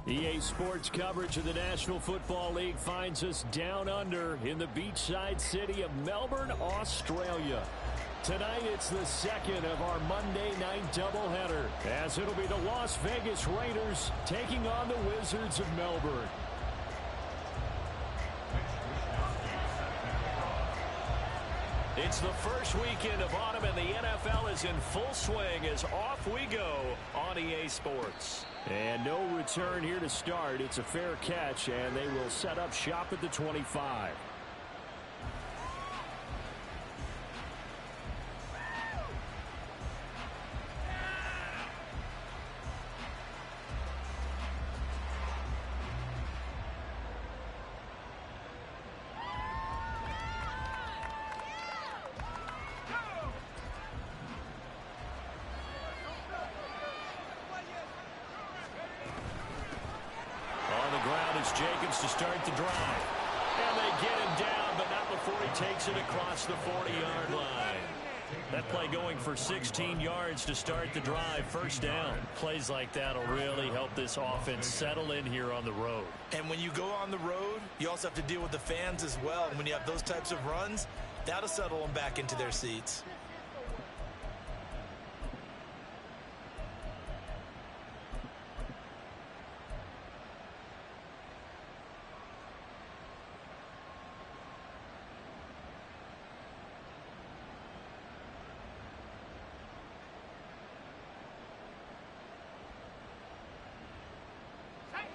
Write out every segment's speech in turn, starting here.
EA Sports coverage of the National Football League finds us down under in the beachside city of Melbourne, Australia. Tonight, it's the second of our Monday night doubleheader, as it'll be the Las Vegas Raiders taking on the Wizards of Melbourne. It's the first weekend of autumn, and the NFL is in full swing as off we go on EA Sports. And no return here to start. It's a fair catch, and they will set up shop at the 25. Jacobs to start the drive. And they get him down, but not before he takes it across the 40-yard line. That play going for 16 yards to start the drive. First down. Plays like that will really help this offense settle in here on the road. And when you go on the road, you also have to deal with the fans as well. And when you have those types of runs, that'll settle them back into their seats.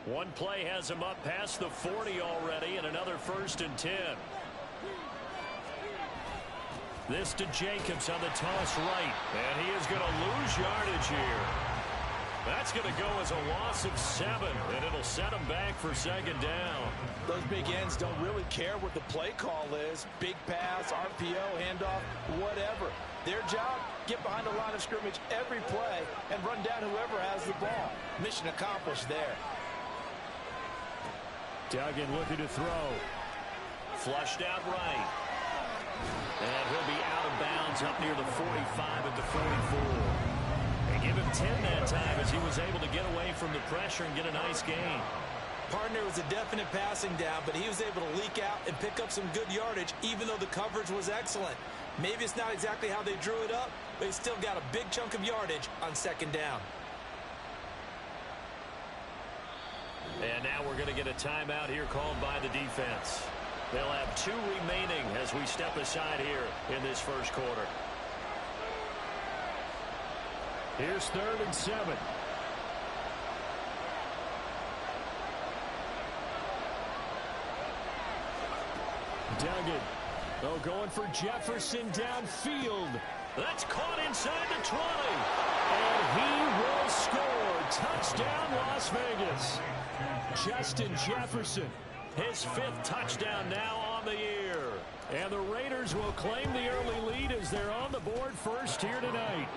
One play has him up past the 40 already, and another 1st and 10. This to Jacobs on the toss right, and he is going to lose yardage here. That's going to go as a loss of 7, and it'll set him back for 2nd down. Those big ends don't really care what the play call is. Big pass, RPO, handoff, whatever. Their job, get behind the line of scrimmage every play and run down whoever has the ball. Mission accomplished there. Duggan looking to throw. Flushed out right. And he'll be out of bounds up near the 45 at the 44. They give him 10 that time as he was able to get away from the pressure and get a nice gain. Partner was a definite passing down, but he was able to leak out and pick up some good yardage, even though the coverage was excellent. Maybe it's not exactly how they drew it up, but he still got a big chunk of yardage on 2nd down. And now we're going to get a timeout here called by the defense. They'll have 2 remaining as we step aside here in this first quarter. Here's 3rd and 7. Duggan. Oh, going for Jefferson downfield. That's caught inside the 20. And he will score. Touchdown, Las Vegas. Justin Jefferson, his 5th touchdown now on the year. And the Raiders will claim the early lead as they're on the board first here tonight.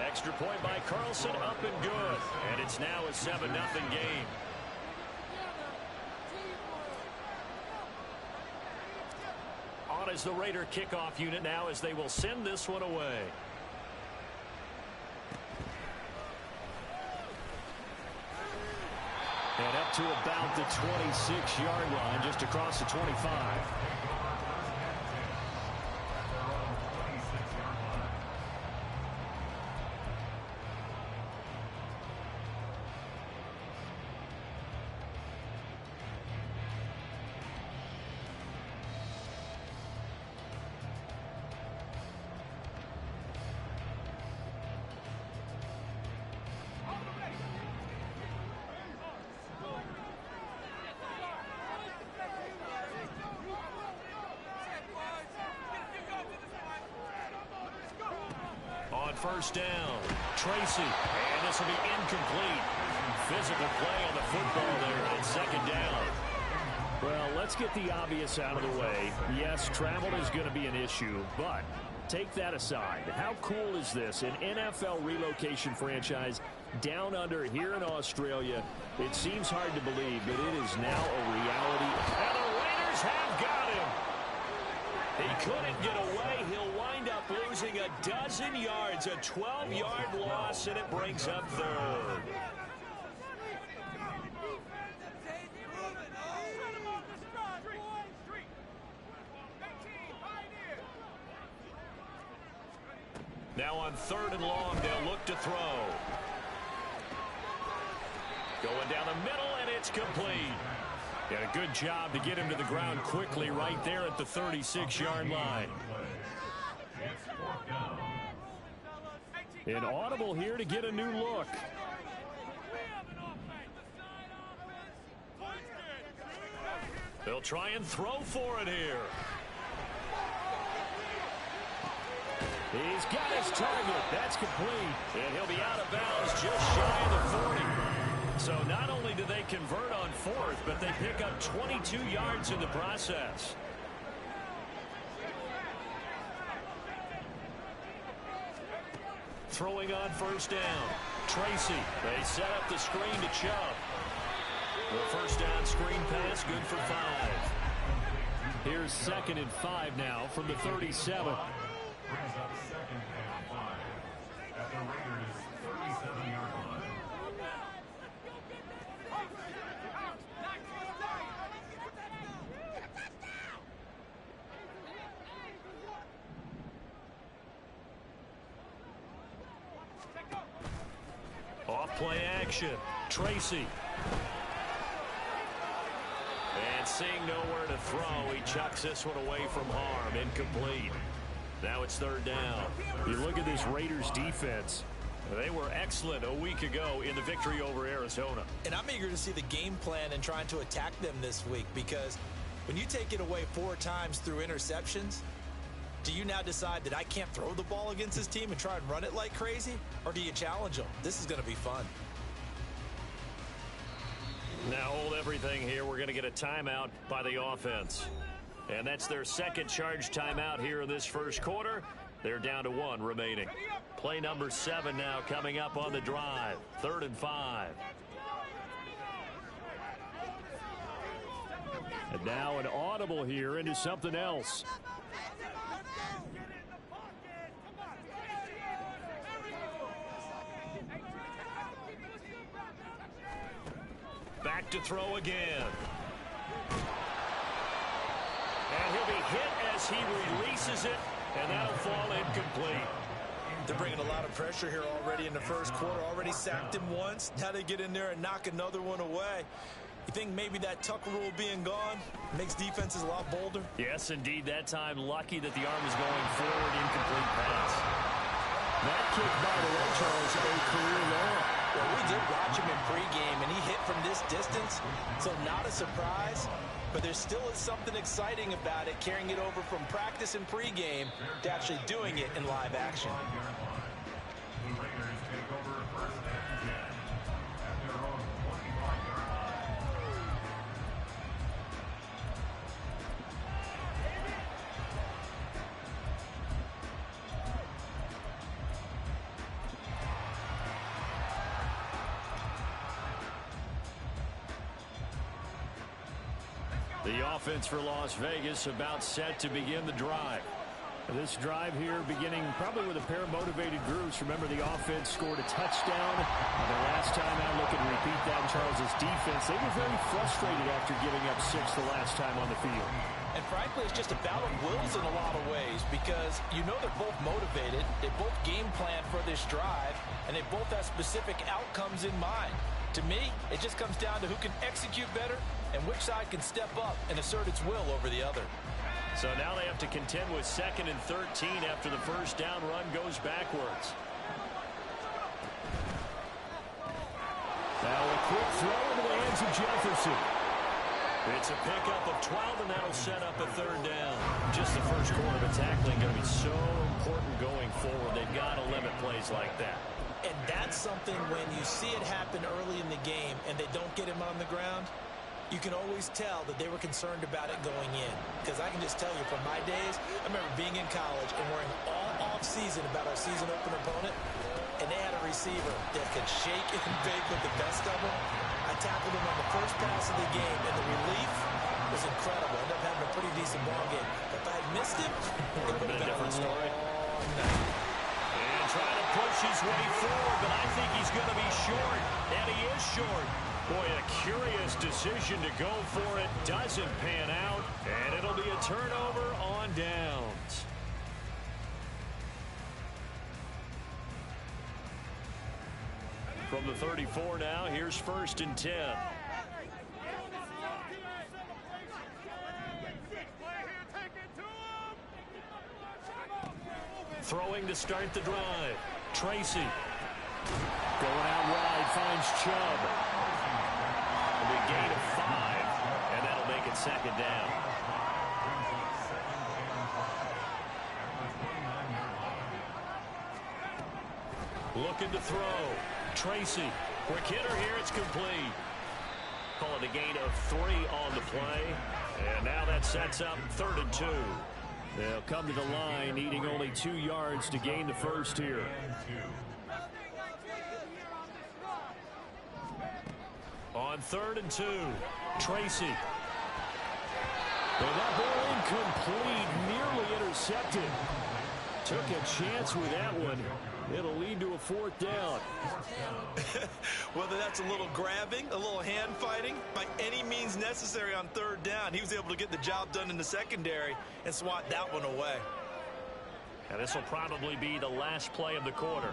Extra point by Carlson, up and good. And it's now a 7-0 game. On is the Raider kickoff unit now as they will send this one away. And up to about the 26-yard line, just across the 25. First down, Tracy, and this will be incomplete. Physical play on the football there on 2nd down. Well, let's get the obvious out of the way. Yes, travel is going to be an issue, but take that aside. How cool is this? An NFL relocation franchise down under here in Australia. It seems hard to believe, but it is now a reality. And the Raiders have got him. He couldn't get away. He'll wind up losing a dozen yards, a 12-yard loss, and it brings up 3rd. Now on 3rd and long, they'll look to throw. Going down the middle, and it's complete. And a good job to get him to the ground quickly right there at the 36-yard line. An audible here to get a new look. They'll try and throw for it here. He's got his target. That's complete. And he'll be out of bounds just shy of the 40. So not only do they convert on 4th, but they pick up 22 yards in the process. Throwing on 1st down. Tracy. They set up the screen to Chubb. The 1st down screen pass, good for 5. Here's 2nd and 5 now from the 37. Brings up 2nd and 5 at the Raiders' 37-yard line. Off play action. Tracy. And seeing nowhere to throw, he chucks this one away from harm. Incomplete. Now it's 3rd down. You look at this Raiders defense. They were excellent a week ago in the victory over Arizona. And I'm eager to see the game plan and trying to attack them this week, because when you take it away 4 times through interceptions, do you now decide that I can't throw the ball against this team and try and run it like crazy? Or do you challenge them? This is going to be fun. Now hold everything here. We're going to get a timeout by the offense. And that's their 2nd charge timeout here in this 1st quarter. They're down to 1 remaining. Play number 7 now coming up on the drive. 3rd and 5. And now an audible here into something else. Back to throw again. And he'll be hit as he releases it, and that'll fall incomplete. They're bringing a lot of pressure here already in the 1st quarter. Already sacked him once. Now they get in there and knock another one away. You think maybe that Tucker rule being gone makes defenses a lot bolder? Yes, indeed. That time, lucky that the arm is going forward. Incomplete pass. That kick, by the way, Charles, a career long. Well, we did watch him in pregame, and he hit from this distance, so not a surprise. But there still is something exciting about it, carrying it over from practice and pregame to actually doing it in live action. The Raiders take over 1st and 10 at their own 25-yard line. The offense for Las Vegas about set to begin the drive. This drive here beginning probably with a pair of motivated groups. Remember, the offense scored a touchdown. The last time out, look and repeat that in Charles's defense. They were very frustrated after giving up 6 the last time on the field. And frankly, it's just a battle of wills in a lot of ways, because you know they're both motivated. They both game plan for this drive, and they both have specific outcomes in mind. To me, it just comes down to who can execute better and which side can step up and assert its will over the other. So now they have to contend with 2nd and 13 after the 1st down run goes backwards. Now a quick throw into the hands of Jefferson. It's a pickup of 12, and that'll set up a 3rd down. Just the 1st quarter, but tackling going to be so important going forward. They've got to limit plays like that. And that's something when you see it happen early in the game and they don't get him on the ground, you can always tell that they were concerned about it going in. Because I can just tell you from my days, I remember being in college and worrying all off-season about our season opener opponent, and they had a receiver that could shake and bake with the best of them. I tackled him on the first pass of the game, and the relief was incredible. Ended up having a pretty decent ball game. But if I had missed him, it would have been a different story. And trying to push his way forward, but I think he's going to be short. And he is short. Boy, a curious decision to go for it. Doesn't pan out. And it'll be a turnover on downs. From the 34 now, here's 1st and 10. Throwing to start the drive. Tracy. Going out wide, finds Chubb. A big gain of 5, and that'll make it 2nd down. Looking to throw. Tracy. Quick hitter here. It's complete. Call it a gain of 3 on the play. And now that sets up 3rd and 2. They'll come to the line, needing only 2 yards to gain the first here. On 3rd and 2, Tracy. Well, that ball incomplete, nearly intercepted. Took a chance with that one. It'll lead to a 4th down. Whether that's a little grabbing, a little hand fighting, by any means necessary on 3rd down, he was able to get the job done in the secondary and swat that one away. And this will probably be the last play of the quarter.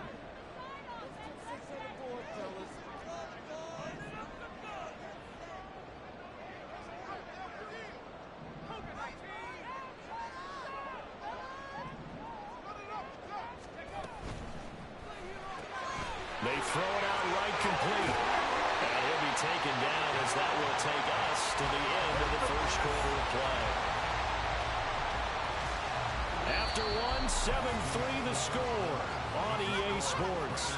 They throw it out right complete. And he'll be taken down as that will take us to the end of the 1st quarter of play. After 1, 7-3 the score on EA Sports.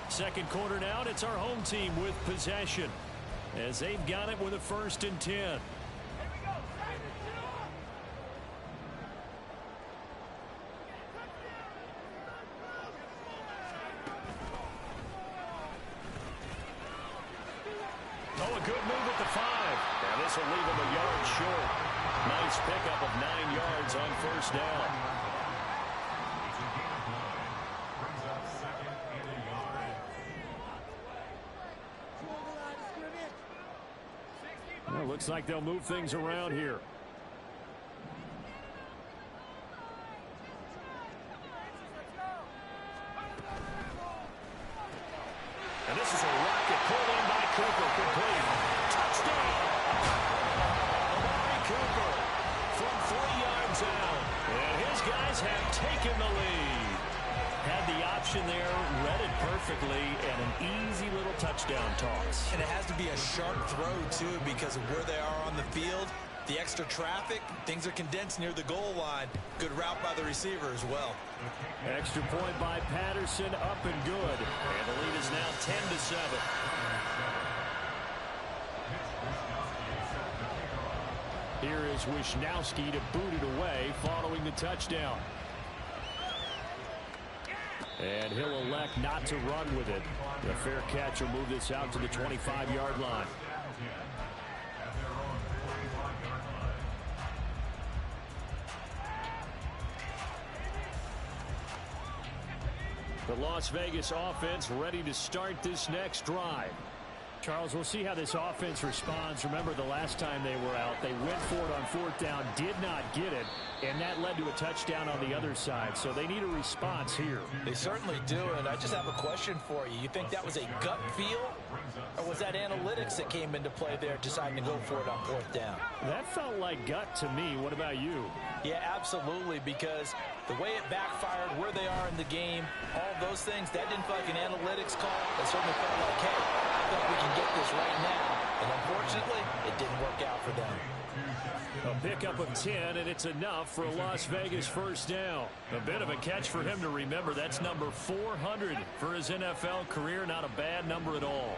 2nd quarter now, and it's our home team with possession as they've got it with a 1st and 10. This will leave him a yard short. Nice pickup of 9 yards on 1st down. Well, looks like they'll move things around here. And this is a rocket pulled in by Cooper. Complete. Touchdown. Cooper from 3 yards out. And his guys have taken the lead. Had the option there, read it perfectly, and an easy little touchdown toss. And it has to be a sharp throw, too, because of where they are on the field. The extra traffic, things are condensed near the goal line. Good route by the receiver as well. Extra point by Patterson, up and good. And the lead is now 10-7. Here is Wisnowski to boot it away following the touchdown. And he'll elect not to run with it. The fair catch will move this out to the 25-yard line. The Las Vegas offense ready to start this next drive. Charles, we'll see how this offense responds. Remember, the last time they were out, they went for it on 4th down, did not get it, and that led to a touchdown on the other side. So they need a response here. They certainly do, and I just have a question for you. You think that was a gut feel, or was that analytics that came into play there deciding to go for it on 4th down? That felt like gut to me. What about you? Yeah, absolutely, because the way it backfired, where they are in the game, all those things, that didn't feel like an analytics call. It certainly felt like, hey, I think we can get this right now. And unfortunately, it didn't work out for them. A pickup of 10, and it's enough for a Las Vegas 1st down. A bit of a catch for him to remember. That's number 400 for his NFL career. Not a bad number at all.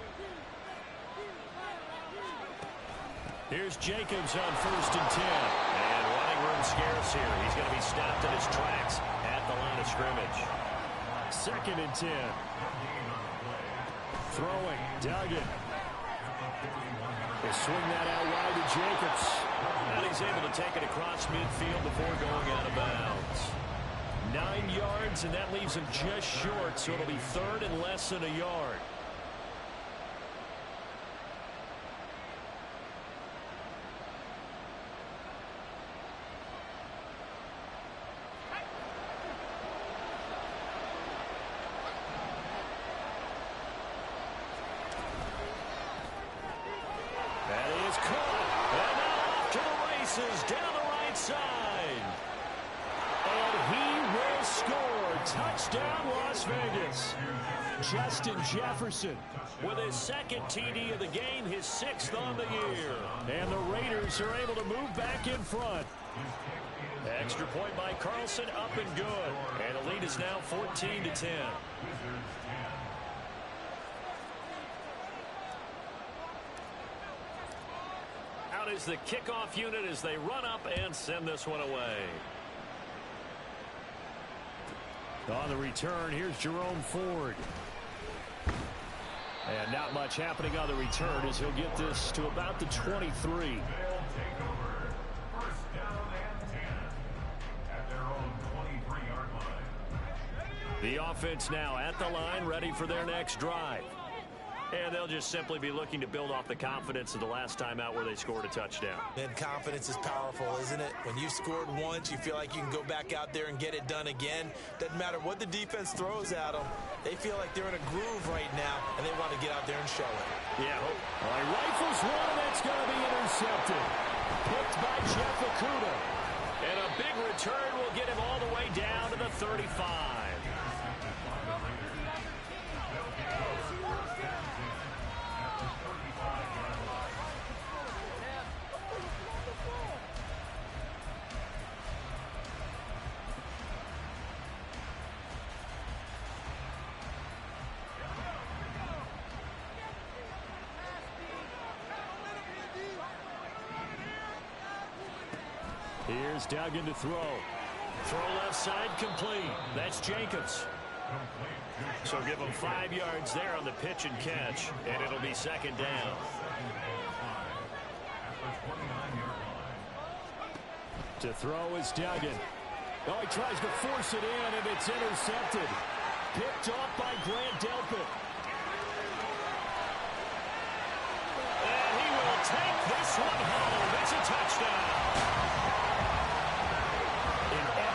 Here's Jacobs on 1st and 10. And running room scarce here. He's going to be stopped in his tracks at the line of scrimmage. 2nd and 10. Throwing. Duggan. They swing that out wide to Jacobs. And he's able to take it across midfield before going out of bounds. 9 yards, and that leaves him just short, so it'll be 3rd and less than a yard. passes down the right side. And he will score. Touchdown, Las Vegas. Justin Jefferson with his second TD of the game, his 6th on the year. And the Raiders are able to move back in front. Extra point by Carlson, up and good. And the lead is now 14-10. Out is the kickoff unit as they run up and send this one away. On the return, here's Jerome Ford. And not much happening on the return as he'll get this to about the 23. The offense now at the line, ready for their next drive. And they'll just simply be looking to build off the confidence of the last time out where they scored a touchdown. And confidence is powerful, isn't it? When you've scored once, you feel like you can go back out there and get it done again. Doesn't matter what the defense throws at them. They feel like they're in a groove right now, and they want to get out there and show it. Yeah. Well, he rifles one, and it's going to be intercepted. Picked by Jeff Okudah. And a big return will get him all the way down to the 35. Here's Duggan to throw. Throw left side complete. That's Jacobs. So give him 5 yards there on the pitch and catch, and it'll be second down. To throw is Duggan. Oh, he tries to force it in, and it's intercepted. Picked off by Grant Delpit. And he will take this one home. It's a touchdown.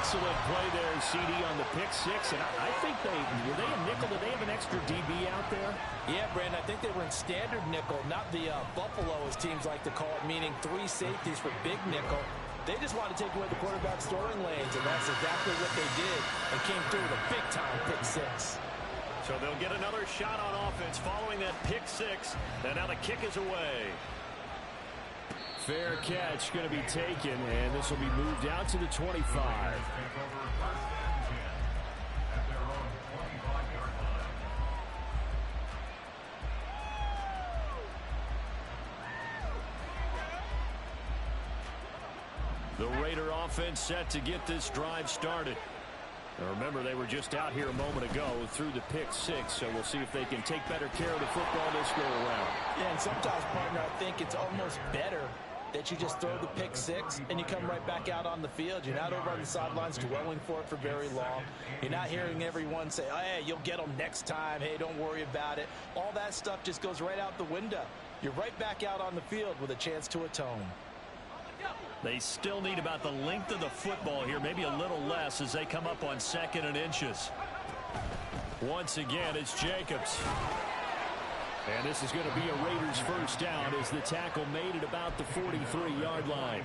Excellent play there, CD, on the pick six. And I think were they a nickel? Did they have an extra DB out there? Yeah, Brandon, I think they were in standard nickel, not the Buffalo, as teams like to call it, meaning 3 safeties for big nickel. They just wanted to take away the quarterback's throwing lanes, and that's exactly what they did, and came through with a big-time pick six. So they'll get another shot on offense following that pick six, and now the kick is away. Fair catch going to be taken, and this will be moved out to the 25. The Raider offense set to get this drive started. Now remember, they were just out here a moment ago through the pick six, so we'll see if they can take better care of the football this go around. Yeah, and sometimes, partner, I think it's almost better that you just throw the pick six and you come right back out on the field. You're not over on the sidelines dwelling for it for very long. You're not hearing everyone say, oh, hey, you'll get them next time. Hey, don't worry about it. All that stuff just goes right out the window. You're right back out on the field with a chance to atone. They still need about the length of the football here, maybe a little less as they come up on 2nd and inches. Once again, it's Jacobs. And this is going to be a Raiders first down as the tackle made at about the 43-yard line.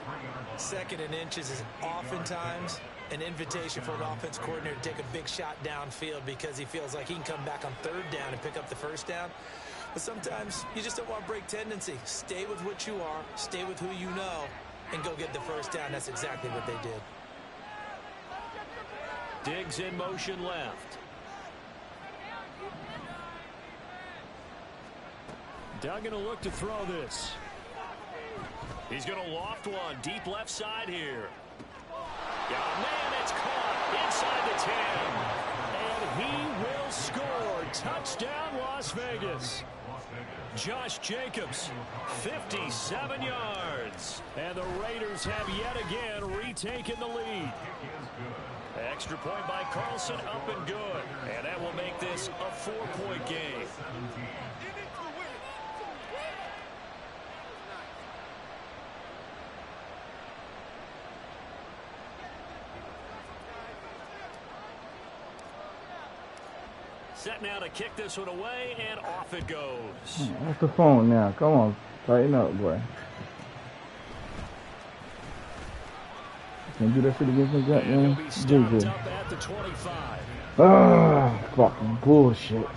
2nd and inches is oftentimes an invitation for an offense coordinator to take a big shot downfield because he feels like he can come back on 3rd down and pick up the first down. But sometimes you just don't want to break tendency. Stay with what you are, stay with who you know, and go get the first down. That's exactly what they did. Diggs in motion left. Duggan will look to throw this. He's going to loft one deep left side here. Yeah, man, it's caught inside the 10. And he will score. Touchdown, Las Vegas. Josh Jacobs, 57 yards. And the Raiders have yet again retaken the lead. Extra point by Carlson, up and good. And that will make this a 4-point game. Set now to kick this one away, and off it goes. What's the phone now? Come on, tighten up, boy. Can't do that shit against me, And he'll goddamn. be stopped JJ. up at the 25. Ah, fucking bullshit.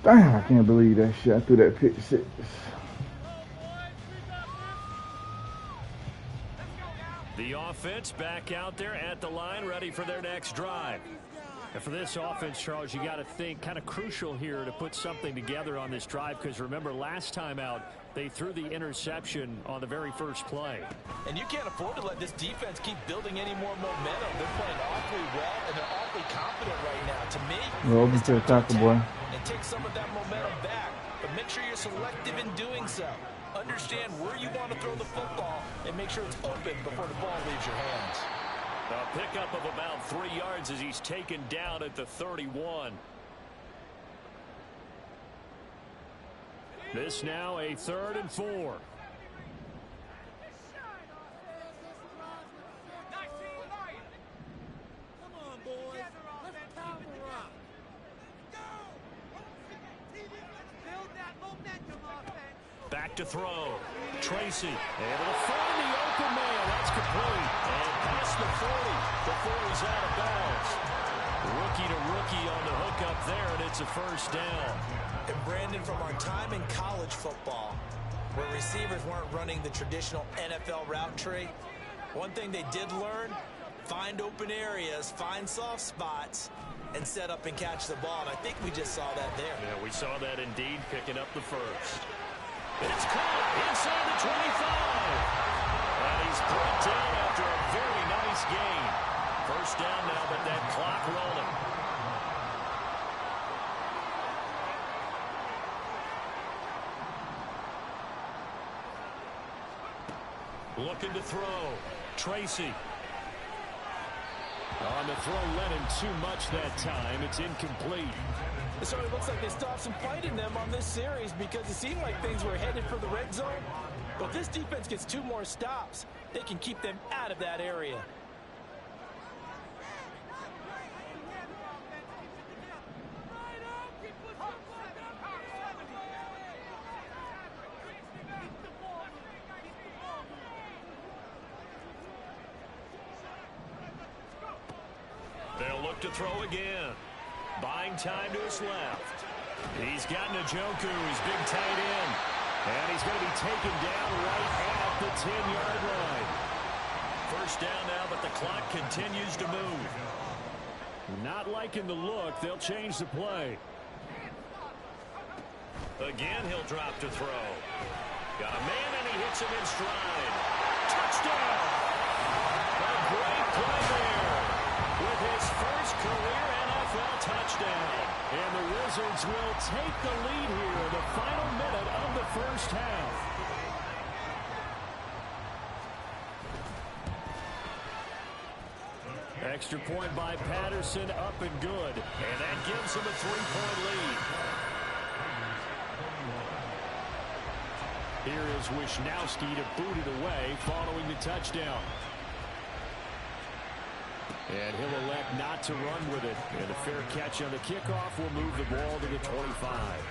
Damn, I can't believe that shit. I threw that pick six. The offense back out there at the line, ready for their next drive. And for this offense, Charles, you got to think kind of crucial here to put something together on this drive, because remember last time out they threw the interception on the very first play. And you can't afford to let this defense keep building any more momentum. They're playing awfully well and they're awfully confident right now. To me, Well, it's to time attack the boy. and take some of that momentum back. But make sure you're selective in doing so. Understand where you want to throw the football and make sure it's open before the ball leaves your hands. A pickup of about 3 yards as he's taken down at the 31. This now a 3rd and 4. Back to throw. Tracy able to find the open man. That's complete. And past the 40 before he's out of bounds. Rookie to rookie on the hook up there, and it's a first down. And Brandon, from our time in college football, where receivers weren't running the traditional NFL route tree, one thing they did learn, find open areas, find soft spots, and set up and catch the ball. And I think we just saw that there. Yeah, we saw that indeed, picking up the first. It's caught inside the 25. And he's brought down after a very nice gain. First down now, but that clock rolling. Looking to throw. Tracy. On the throw, led him too much that time. It's incomplete. It certainly looks like they stopped some fight in them on this series because it seemed like things were headed for the red zone. But if this defense gets 2 more stops, they can keep them out of that area. They'll look to throw again. Buying time to his left. He's got Njoku, his big tight end. And he's going to be taken down right at the 10-yard line. First down now, but the clock continues to move. Not liking the look. They'll change the play. Again, he'll drop to throw. Got a man, and he hits him in stride. Touchdown! A great play there with his first career NFL touchdown. And the Wizards will take the lead here in the final minute of the first half. Extra point by Patterson, up and good. And that gives him a 3-point lead. Here is Wisnowski to boot it away following the touchdown. And he'll elect not to run with it. And a fair catch on the kickoff will move the ball to the 25.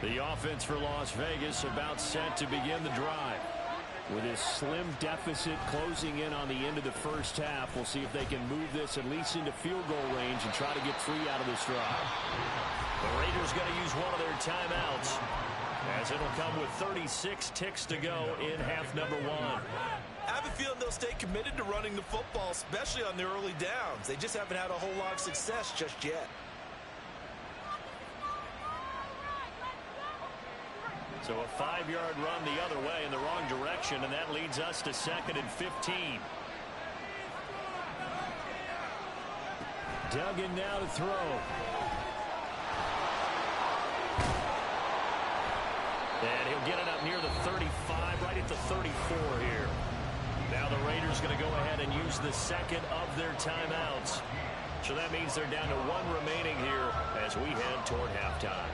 The offense for Las Vegas about set to begin the drive. With his slim deficit closing in on the end of the first half, we'll see if they can move this at least into field goal range and try to get 3 out of this drive. The Raiders going to use one of their timeouts, as it'll come with 36 ticks to go in half number 1. I have a feeling they'll stay committed to running the football, especially on their early downs. They just haven't had a whole lot of success just yet. So a 5-yard run the other way in the wrong direction, and that leads us to 2nd and 15. Duggan now to throw. And he'll get it up near the 35, right at the 34 here. Now the Raiders going to go ahead and use the second of their timeouts. So that means they're down to one remaining here as we head toward halftime.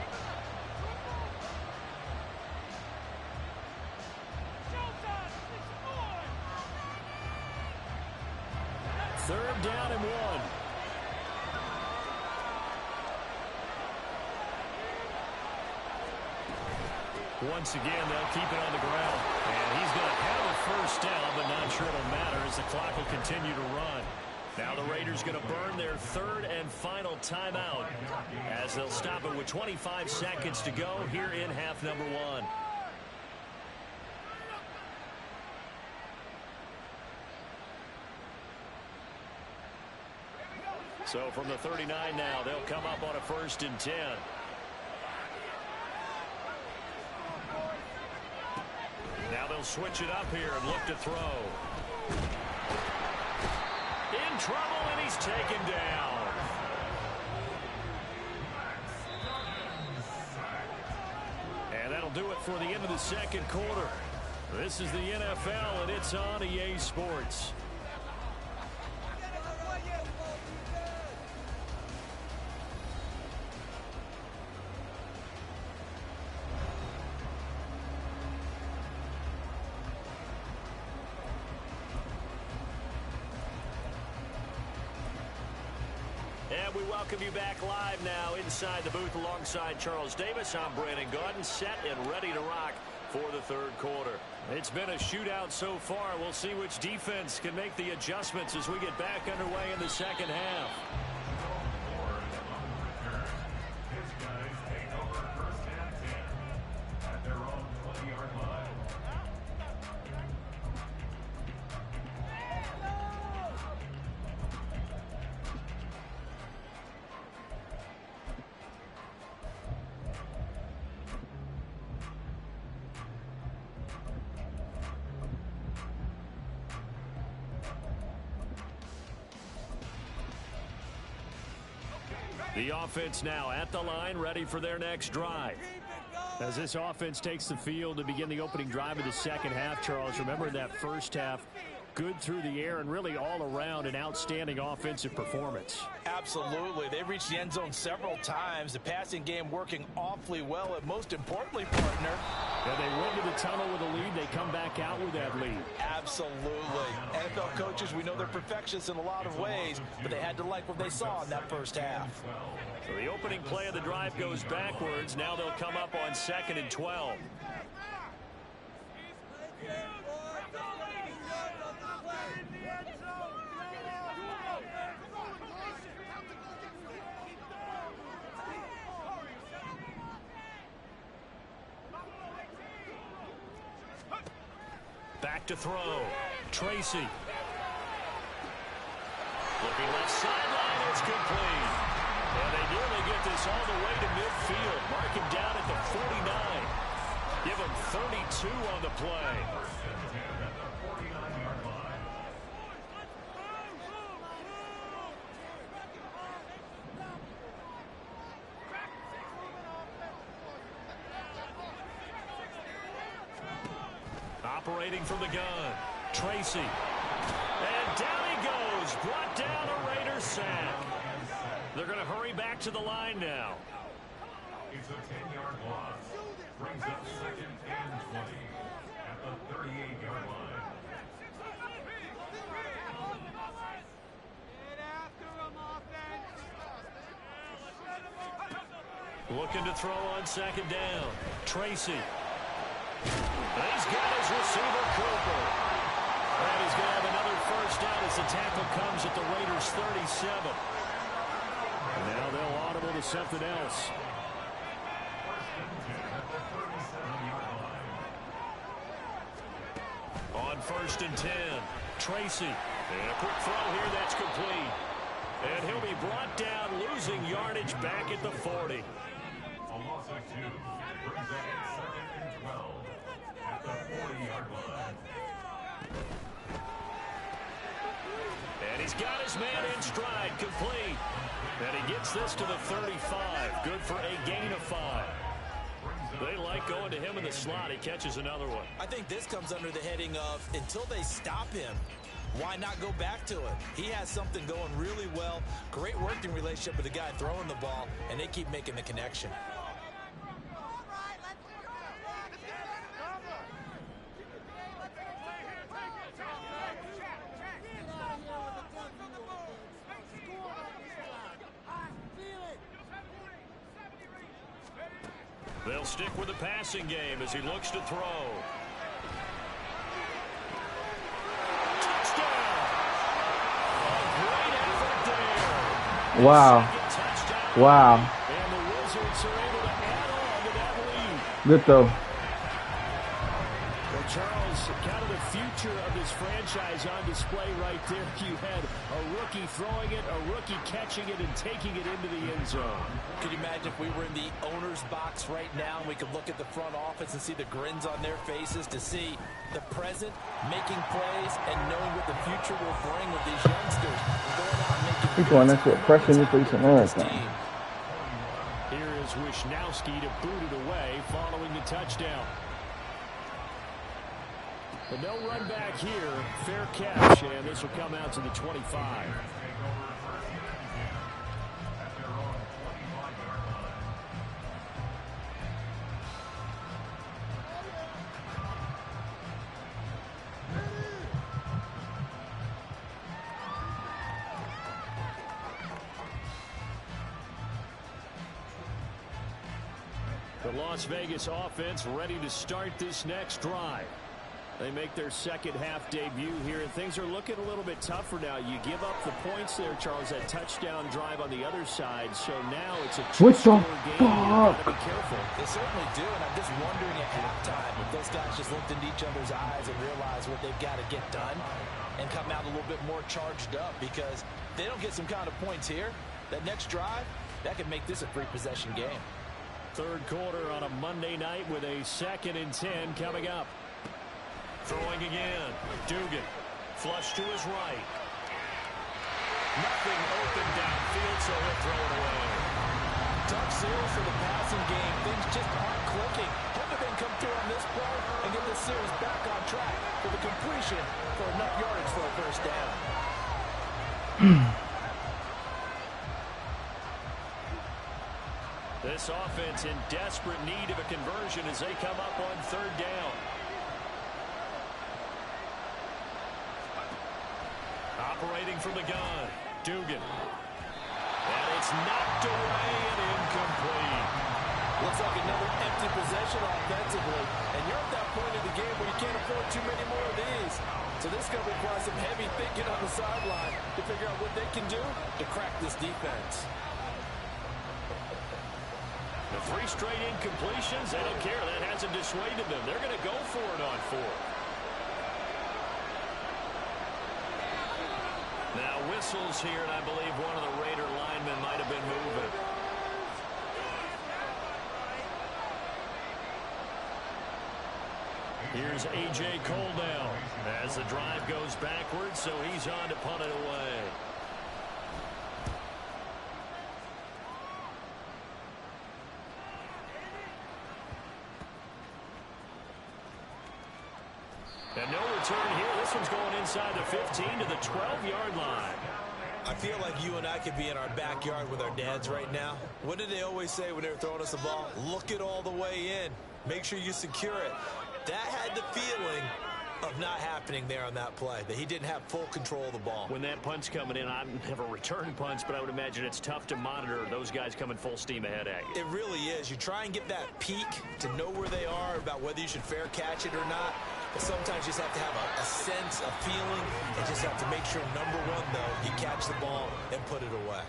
Third down and 1. Once again, they'll keep it on the ground. And he's going to have a first down, but not sure it'll matter as the clock will continue to run. Now the Raiders going to burn their third and final timeout as they'll stop it with 25 seconds to go here in half number 1. So from the 39 now, they'll come up on a 1st and 10. Now they'll switch it up here and look to throw. In trouble, and he's taken down. And that'll do it for the end of the second quarter. This is the NFL, and it's on EA Sports. And we welcome you back live now inside the booth alongside Charles Davis. I'm Brandon Gaudin, set and ready to rock for the third quarter. It's been a shootout so far. We'll see which defense can make the adjustments as we get back underway in the second half. His guys take over 1st and 10 at their own 20-yard line. The offense now at the line, ready for their next drive. As this offense takes the field to begin the opening drive of the second half, Charles, remember that first half, good through the air and really all around an outstanding offensive performance. Absolutely. They reached the end zone several times. The passing game working awfully well, and most importantly, partner, and they went to the tunnel with a lead. They come back out with that lead. Absolutely. NFL coaches, we know they're perfectionists in a lot of ways, but they had to like what they saw in that first half. So the opening play of the drive goes backwards. Now they'll come up on 2nd and 12. Back to throw. Tracy. Looking left sideline. It's complete. And they nearly get this all the way to midfield. Mark him down at the 49. Give him 32 on the play. Operating from the gun. Tracy. And down he goes. Brought down a Raiders sack. They're going to hurry back to the line now. It's a 10-yard loss. Brings up 2nd and 20 at the 38-yard line. Looking to throw on 2nd down. Tracy. He's got his receiver, Cooper. And he's going to have another first down as the tackle comes at the Raiders' 37. And now they'll audible to something else. On 1st and 10, Tracy. And a quick throw here that's complete. And he'll be brought down, losing yardage back at the 40. A loss of 2 brings up 2nd and 12 at the 40-yard line. And he's got his man in stride, complete. And he gets this to the 35. Good for a gain of 5. Brings They like going to him in the slot. He catches another one. I think this comes under the heading of until they stop him, why not go back to it? He has something going really well. Great working relationship with the guy throwing the ball, and they keep making the connection. They'll stick with the passing game as he looks to throw. Touchdown! A great effort there. Wow. Wow. And the Wizards are able to add on to that lead. Good throw. Well, Charles, kind of the future of this franchise on display right there. You had a rookie throwing it, a rookie catching it, and taking it into the end zone. Could you imagine if we were in the owner's box right now and we could look at the front office and see the grins on their faces, to see the present making plays and knowing what the future will bring with these youngsters going out and making He's going that's what pressure in your face and everything. Here is Wisnowski to boot it away following the touchdown. But no run back here. Fair catch, and this will come out to the 25. The Las Vegas offense ready to start this next drive. They make their second half debut here, and things are looking a little bit tougher now. You give up the points there, Charles, that touchdown drive on the other side. So now it's a two-score game. You gotta be careful. They certainly do, and I'm just wondering at halftime if those guys just looked into each other's eyes and realized what they've got to get done and come out a little bit more charged up, because if they don't get some kind of points here, that next drive, that could make this a free possession game. Third quarter on a Monday night with a 2nd and 10 coming up. Throwing again. Dugan. Flush to his right. Nothing open downfield, so he'll throw it away. Tough series for the passing game. Things just aren't clicking. Hope they can come through on this play and get this series back on track for the completion for enough yardage for a first down. This offense in desperate need of a conversion as they come up on 3rd down. Operating from the gun, Dugan. And it's knocked away and incomplete. Looks like another empty possession offensively. And you're at that point in the game where you can't afford too many more of these. So this is going to require some heavy thinking on the sideline to figure out what they can do to crack this defense. The 3 straight incompletions, they don't care. That hasn't dissuaded them. They're going to go for it on 4th. Now whistles here, and I believe one of the Raider linemen might have been moving. Here's A.J. Cole down as the drive goes backwards, so he's on to punt it away. And no return here. This one's going inside the 15 to the 12-yard line. I feel like you and I could be in our backyard with our dads right now. What did they always say when they were throwing us the ball? Look it all the way in. Make sure you secure it. That had the feeling of not happening there on that play, that he didn't have full control of the ball. When that punt's coming in, I've never returned punts, but I would imagine it's tough to monitor those guys coming full steam ahead at you. It really is. You try and get that peek to know where they are, about whether you should fair catch it or not. But sometimes you just have to have a sense, a feeling, and just have to make sure, number one, though, you catch the ball and put it away.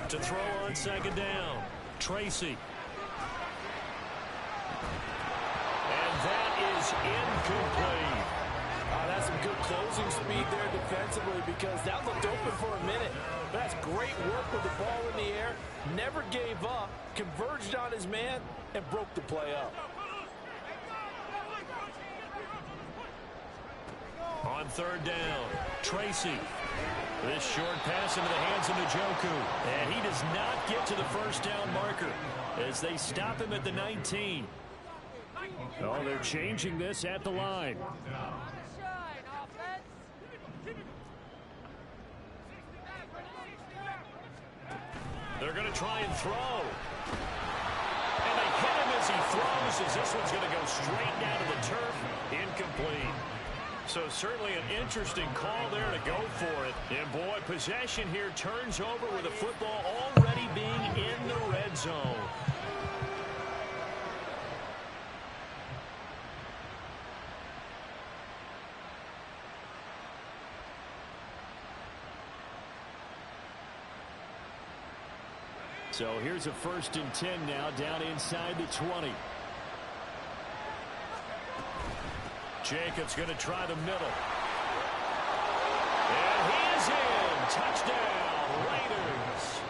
To throw on 2nd down, Tracy. And that is incomplete. That's some good closing speed there defensively, because that looked open for a minute. That's great work with the ball in the air. Never gave up, converged on his man, and broke the play up. On 3rd down, Tracy. This short pass into the hands of Njoku. And he does not get to the first down marker as they stop him at the 19. Oh, they're changing this at the line. They're going to try and throw. And they hit him as he throws, as this one's going to go straight down to the turf. Incomplete. So certainly an interesting call there to go for it. And boy, possession here turns over with the football already being in the red zone. So here's a 1st and 10 now, down inside the 20. Jacobs going to try the middle. And he is in. Touchdown, Raiders.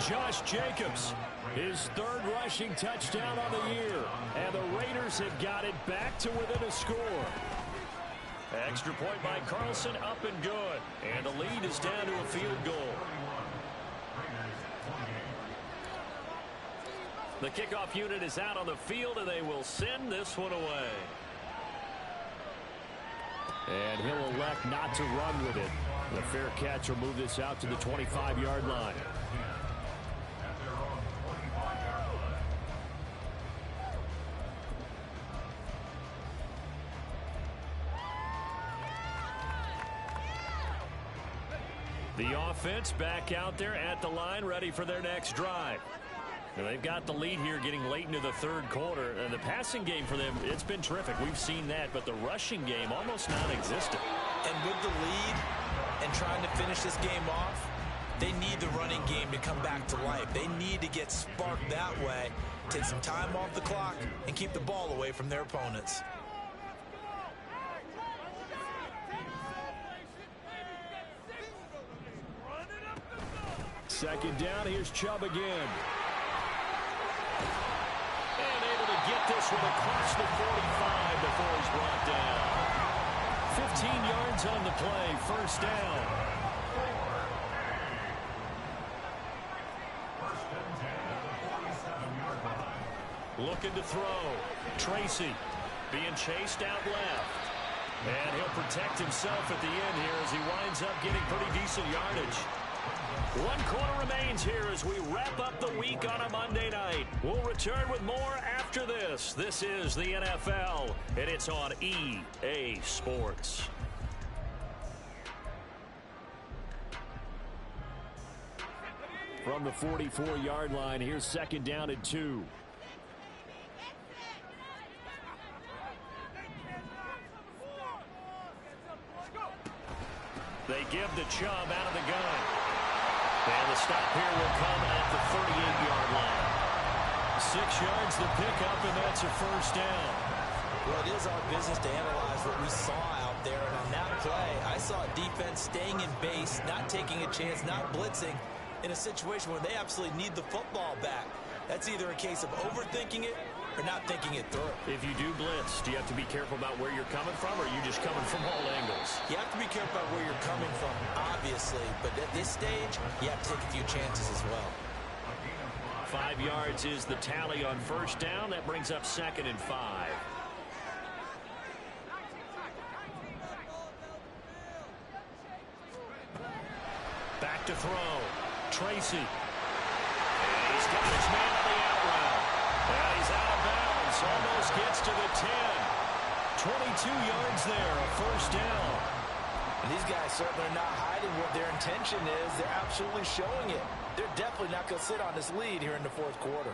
Josh Jacobs, his 3rd rushing touchdown on the year. And the Raiders have got it back to within a score. Extra point by Carlson, up and good. And the lead is down to a field goal. The kickoff unit is out on the field, and they will send this one away. And he'll elect not to run with it. The fair catch will move this out to the 25-yard line. The offense back out there at the line, ready for their next drive. And they've got the lead here getting late into the 3rd quarter. And the passing game for them, it's been terrific. We've seen that. But the rushing game almost non-existent. And with the lead and trying to finish this game off, they need the running game to come back to life. They need to get sparked that way, take some time off the clock, and keep the ball away from their opponents. Second down, here's Chubb again. And able to get this one across the 45 before he's brought down. 15 yards on the play, 1st down. Looking to throw. Tracy being chased out left. And he'll protect himself at the end here as he winds up getting pretty decent yardage. 1 quarter remains here as we wrap up the week on a Monday night. We'll return with more after this. This is the NFL, and it's on EA Sports. From the 44-yard line, here's 2nd down and 2. They give the Chubb out of the gun. And the stop here will come at the 38-yard line. 6 yards the pickup, and that's a 1st down. Well, it is our business to analyze what we saw out there. And on that play, I saw a defense staying in base, not taking a chance, not blitzing in a situation where they absolutely need the football back. That's either a case of overthinking it or not thinking it through. If you do blitz, do you have to be careful about where you're coming from, or are you just coming from all angles? You have to be careful about where you're coming from, obviously. But at this stage, you have to take a few chances as well. 5 yards is the tally on 1st down. That brings up 2nd and 5. Back to throw. Tracy. And he's got his man on the out route. And he's out of bounds. Almost gets to the 10. 22 yards there, a 1st down. And these guys certainly are not hiding what their intention is. They're absolutely showing it. They're definitely not going to sit on this lead here in the 4th quarter.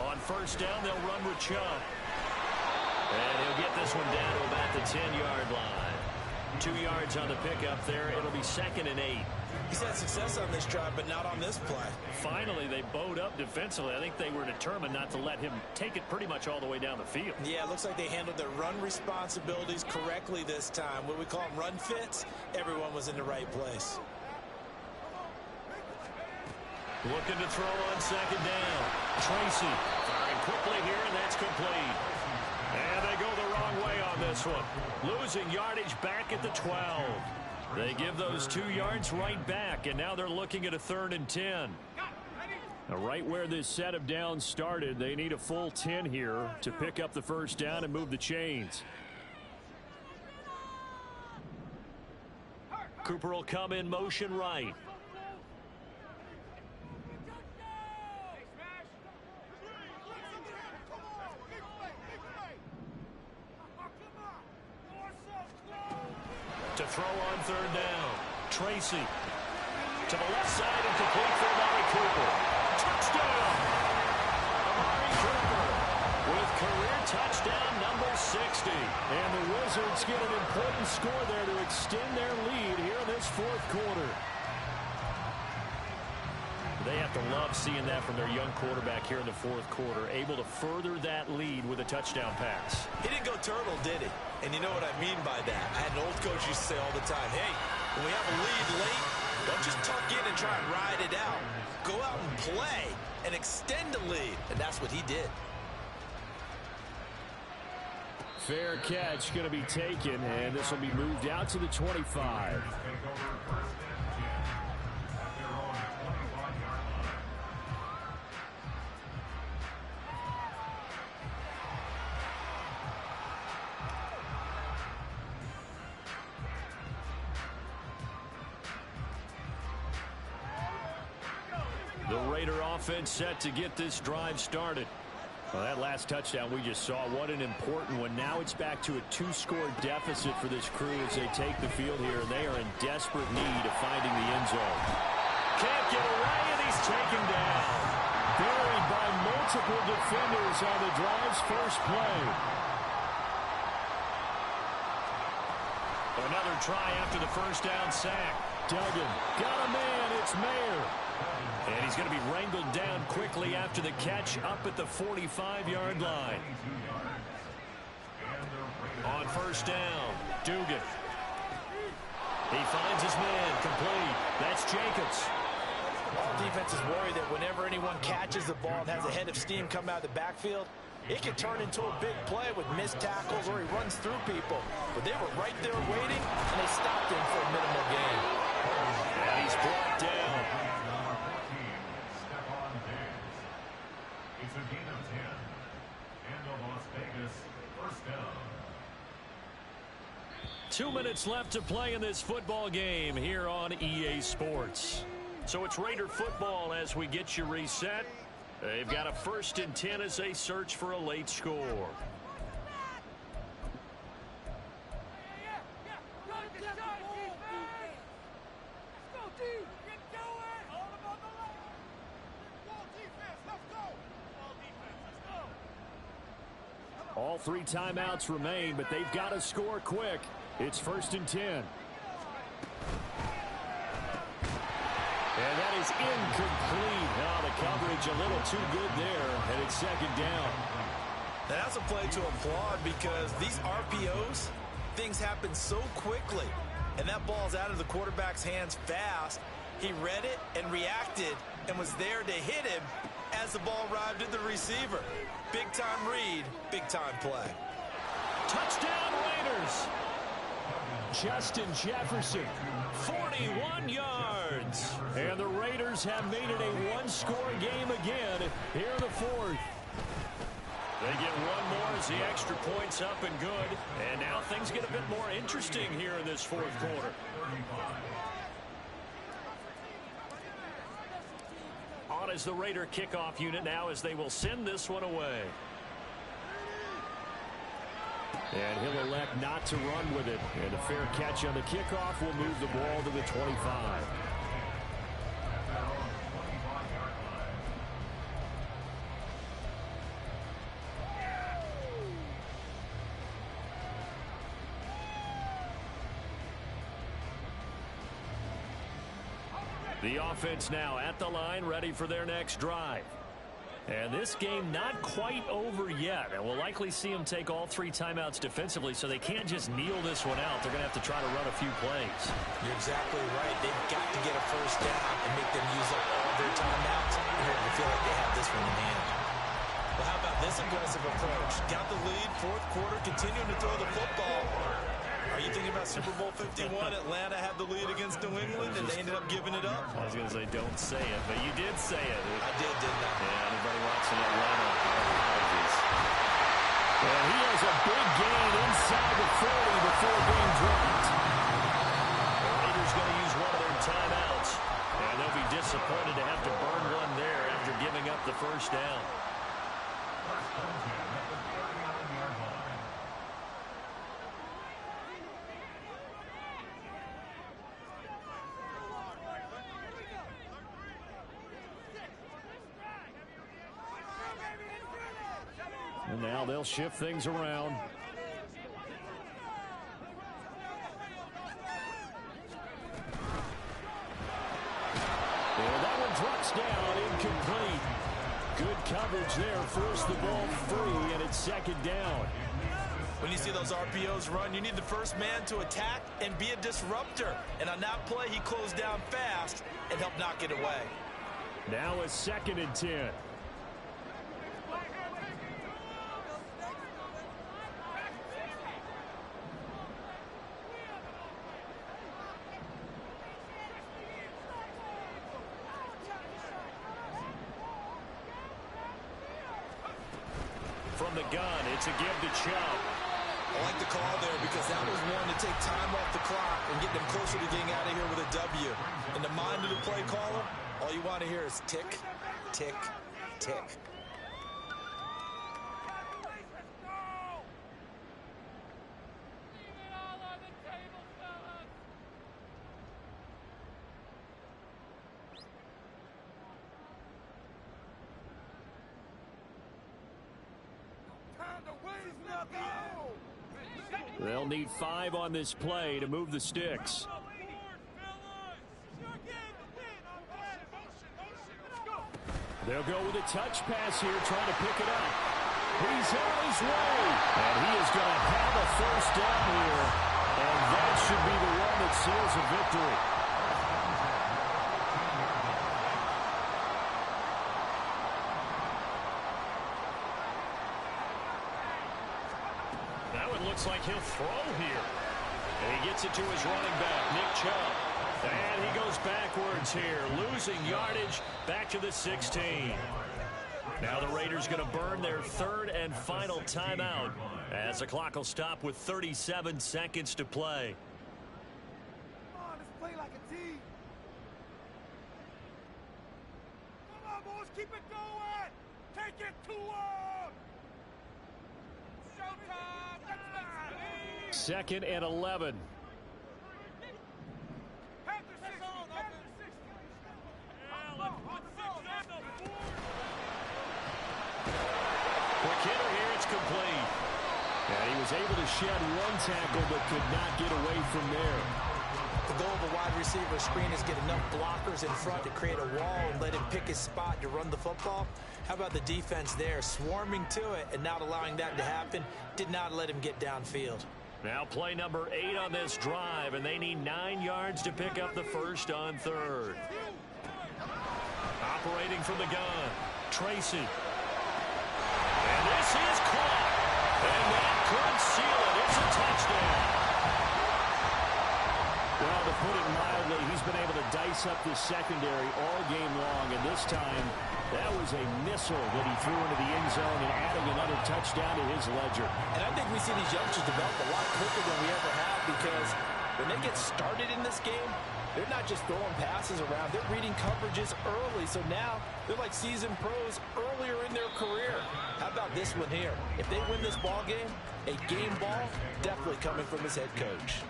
On 1st down, they'll run with Chubb. And he'll get this one down to about the 10-yard line. 2 yards on the pickup there. It'll be 2nd and 8. He's had success on this drive, but not on this play. Finally, they bowed up defensively. I think they were determined not to let him take it pretty much all the way down the field. Yeah, it looks like they handled their run responsibilities correctly this time. What we call them run fits, everyone was in the right place. Looking to throw on second down. Tracy firing quickly here, and that's complete. And they go the wrong way on this one. Losing yardage back at the 12. They give those 2 yards right back, and now they're looking at a 3rd and 10. Now, right where this set of downs started, they need a full 10 here to pick up the first down and move the chains. Cooper will come in motion right. To throw on 3rd down. Tracy to the left side and complete for Amari Cooper. Touchdown! Amari Cooper with career touchdown number 60. And the Wizards get an important score there to extend their lead here in this 4th quarter. They have to love seeing that from their young quarterback here in the 4th quarter, able to further that lead with a touchdown pass. He didn't go turtle, did he? And you know what I mean by that. I had an old coach used to say all the time, hey, when we have a lead late, don't just tuck in and try and ride it out. Go out and play and extend the lead. And that's what he did. Fair catch going to be taken, and this will be moved out to the 25. The Raider offense set to get this drive started. Well, that last touchdown we just saw, what an important one. Now it's back to a 2-score deficit for this crew as they take the field here. They are in desperate need of finding the end zone. Can't get away, and he's taken down. Buried by multiple defenders on the drive's first play. Another try after the first down sack. Duggan got a man. It's Mayer. And he's going to be wrangled down quickly after the catch up at the 45-yard line. On first down, Dugan. He finds his man, complete. That's Jacobs. All defenses worry that whenever anyone catches the ball and has a head of steam come out of the backfield, it can turn into a big play with missed tackles or he runs through people. But they were right there waiting, and they stopped him for a minimal gain. And he's brought down. It's a gain of 10. And the Las Vegas first down. 2 minutes left to play in this football game here on EA Sports. So it's Raider football as we get you reset. They've got a 1st and 10 as they search for a late score. All 3 timeouts remain, but they've got to score quick. It's 1st and 10. And that is incomplete. Now the coverage a little too good there, and it's 2nd down. That's a play to applaud because these RPOs, things happen so quickly. And that ball's out of the quarterback's hands fast. He read it and reacted and was there to hit him as the ball arrived at the receiver. Big-time read, big-time play. Touchdown Raiders. Justin Jefferson, 41 yards. And the Raiders have made it a 1-score game again here in the 4th. They get one more as the extra point's up and good. And now things get a bit more interesting here in this 4th quarter. On as the Raider kickoff unit now as they will send this one away. And he'll elect not to run with it. And a fair catch on the kickoff will move the ball to the 25. The offense now at the line, ready for their next drive. And this game not quite over yet. And we'll likely see them take all 3 timeouts defensively, so they can't just kneel this one out. They're going to have to try to run a few plays. You're exactly right. They've got to get a first down and make them use up all called their timeouts. I feel like they have this one in hand. Well, how about this aggressive approach? Got the lead, fourth quarter, continuing to throw the football. Are you thinking about Super Bowl 51? Atlanta had the lead against New England, and they ended up giving it up. I was going to say, don't say it, but you did say it. I did, didn't I? Yeah, anybody watching Atlanta, apologies. And he has a big gain inside the 40 before being dropped. The Raiders going to use one of their timeouts, and they'll be disappointed to have to burn one there after giving up the first down. And now they'll shift things around. And that one drops down, incomplete. Good coverage there, forced the ball free, and it's second down. When you see those RPOs run, you need the first man to attack and be a disruptor. And on that play, he closed down fast and helped knock it away. Now a 2nd and 10. From the gun, it's a give to Chubb. I like the call there because that was one to take time off the clock and get them closer to getting out of here with a W. In the mind of the play caller, all you want to hear is tick, tick, tick. They'll need 5 on this play to move the sticks. They'll go with a touch pass here, trying to pick it up. He's on his way. And he is going to have a first down here. And that should be the one that seals a victory. Looks like he'll throw here. And he gets it to his running back, Nick Chubb. And he goes backwards here, losing yardage back to the 16. Now the Raiders going to burn their 3rd and final timeout as the clock will stop with 37 seconds to play. Come on, let's play like a team. Come on, boys, keep it going. Take it to them. Showtime. 2nd and 11. Quick hitter here, it's complete. And he was able to shed one tackle but could not get away from there. The goal of a wide receiver screen is get enough blockers in front to create a wall and let him pick his spot to run the football. How about the defense there, swarming to it and not allowing that to happen? Did not let him get downfield. Now play number 8 on this drive, and they need 9 yards to pick up the first on 3rd. Operating from the gun, Tracy. And this is caught. And that could seal it. It's a touchdown. Well, to put it mildly, he's been able to dice up the secondary all game long, and this time that was a missile that he threw into the end zone and adding another touchdown to his ledger. And I think we see these youngsters develop a lot quicker than we ever have because when they get started in this game, they're not just throwing passes around. They're reading coverages early. So now they're like seasoned pros earlier in their career. How about this one here? If they win this ball game, a game ball, definitely coming from his head coach.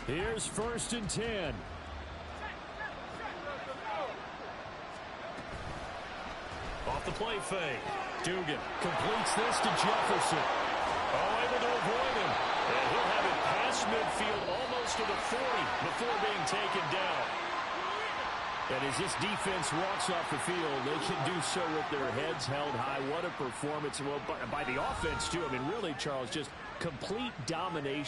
Here's 1st and 10. Off the play fake. Dugan completes this to Jefferson. Oh, able to avoid him. And he'll have it past midfield almost to the 40 before being taken down. And as this defense walks off the field, they can do so with their heads held high. What a performance. Well, by the offense, too. I mean, really, Charles, just complete domination.